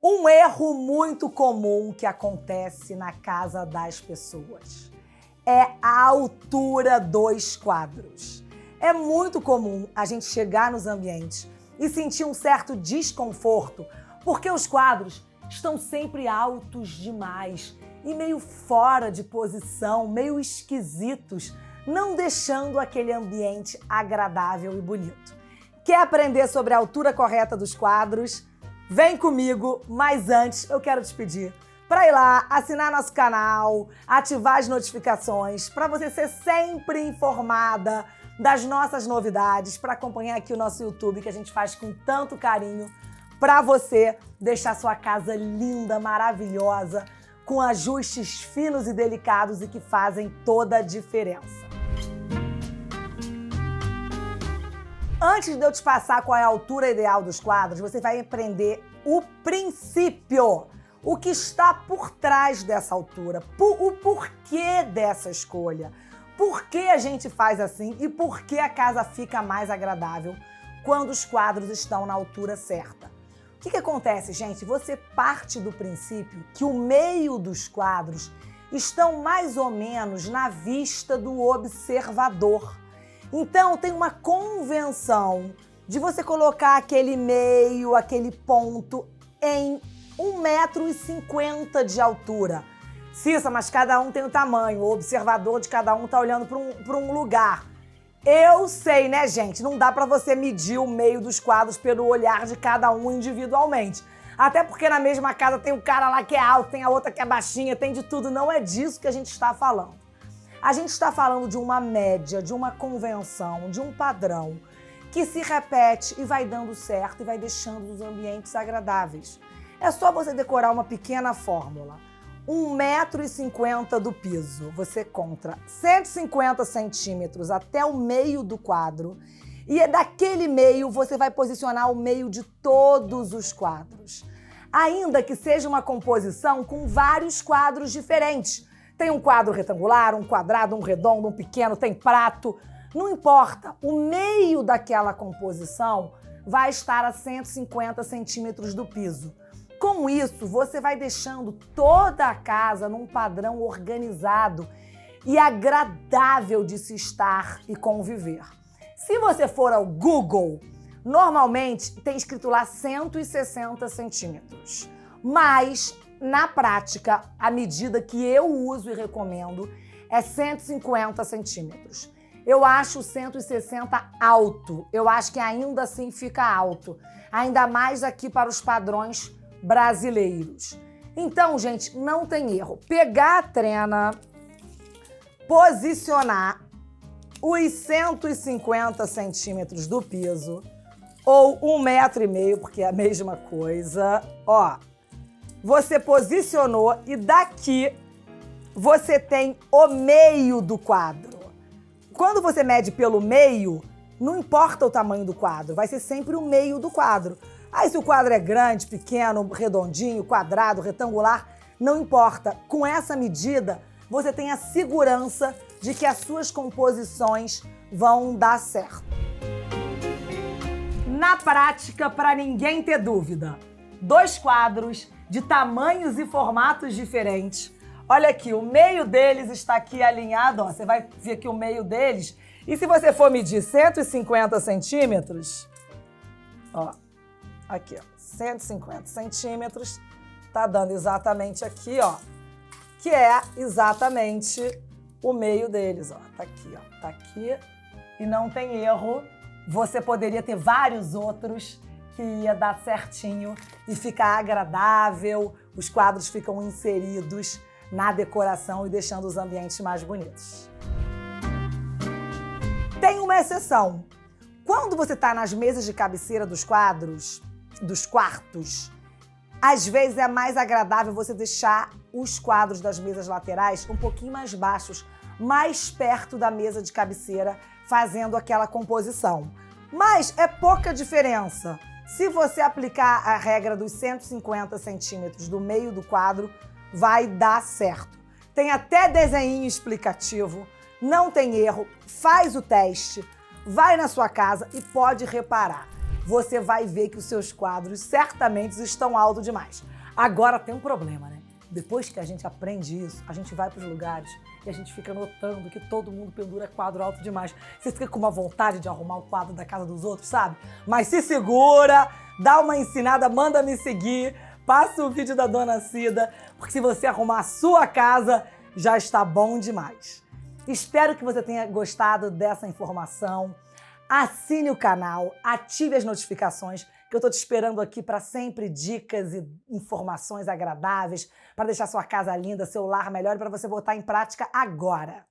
Um erro muito comum que acontece na casa das pessoas é a altura dos quadros. É muito comum a gente chegar nos ambientes e sentir um certo desconforto porque os quadros estão sempre altos demais e meio fora de posição, meio esquisitos, não deixando aquele ambiente agradável e bonito. Quer aprender sobre a altura correta dos quadros? Vem comigo, mas antes eu quero te pedir para ir lá, assinar nosso canal, ativar as notificações, para você ser sempre informada das nossas novidades, para acompanhar aqui o nosso YouTube, que a gente faz com tanto carinho, para você deixar sua casa linda, maravilhosa, com ajustes finos e delicados e que fazem toda a diferença. Antes de eu te passar qual é a altura ideal dos quadros, você vai aprender o princípio, o que está por trás dessa altura, o porquê dessa escolha, por que a gente faz assim e por que a casa fica mais agradável quando os quadros estão na altura certa. O que acontece, gente? Você parte do princípio que o meio dos quadros estão mais ou menos na vista do observador. Então, tem uma convenção de você colocar aquele meio, aquele ponto em 1,50 m de altura. Cissa, mas cada um tem o tamanho, o observador de cada um está olhando para um lugar. Eu sei, né, gente? Não dá para você medir o meio dos quadros pelo olhar de cada um individualmente. Até porque na mesma casa tem um cara lá que é alto, tem a outra que é baixinha, tem de tudo. Não é disso que a gente está falando. A gente está falando de uma média, de uma convenção, de um padrão que se repete e vai dando certo e vai deixando os ambientes agradáveis. É só você decorar uma pequena fórmula. 1,50 m do piso, você conta 150 centímetros até o meio do quadro e daquele meio você vai posicionar o meio de todos os quadros. Ainda que seja uma composição com vários quadros diferentes. Tem um quadro retangular, um quadrado, um redondo, um pequeno, tem prato. Não importa, o meio daquela composição vai estar a 150 centímetros do piso. Com isso, você vai deixando toda a casa num padrão organizado e agradável de se estar e conviver. Se você for ao Google, normalmente tem escrito lá 160 centímetros, mas na prática, a medida que eu uso e recomendo é 150 centímetros. Eu acho 160 alto. Eu acho que ainda assim fica alto. Ainda mais aqui para os padrões brasileiros. Então, gente, não tem erro. Pegar a trena, posicionar os 150 centímetros do piso ou 1,5 m, porque é a mesma coisa. Ó. Você posicionou e daqui você tem o meio do quadro. Quando você mede pelo meio, não importa o tamanho do quadro, vai ser sempre o meio do quadro. Aí se o quadro é grande, pequeno, redondinho, quadrado, retangular, não importa. Com essa medida, você tem a segurança de que as suas composições vão dar certo. Na prática, para ninguém ter dúvida, 2 quadros de tamanhos e formatos diferentes. Olha aqui, o meio deles está aqui alinhado, ó. Você vai ver aqui o meio deles. E se você for medir 150 centímetros, ó, aqui, ó, 150 centímetros, tá dando exatamente aqui, ó, que é exatamente o meio deles, ó. Tá aqui, ó, tá aqui. E não tem erro, você poderia ter vários outros que ia dar certinho e ficar agradável, os quadros ficam inseridos na decoração e deixando os ambientes mais bonitos. Tem uma exceção. Quando você está nas mesas de cabeceira dos quadros, dos quartos, às vezes é mais agradável você deixar os quadros das mesas laterais um pouquinho mais baixos, mais perto da mesa de cabeceira, fazendo aquela composição. Mas é pouca diferença. Se você aplicar a regra dos 150 centímetros do meio do quadro, vai dar certo. Tem até desenho explicativo, não tem erro, faz o teste, vai na sua casa e pode reparar. você vai ver que os seus quadros certamente estão altos demais. Agora tem um problema, né? Depois que a gente aprende isso, a gente vai para os lugares e a gente fica notando que todo mundo pendura quadro alto demais. Você fica com uma vontade de arrumar o quadro da casa dos outros, sabe? Mas se segura, dá uma ensinada, manda me seguir, passa o vídeo da Dona Cida, porque se você arrumar a sua casa, já está bom demais. Espero que você tenha gostado dessa informação. Assine o canal, ative as notificações, que eu estou te esperando aqui para sempre dicas e informações agradáveis, para deixar sua casa linda, seu lar melhor e para você botar em prática agora.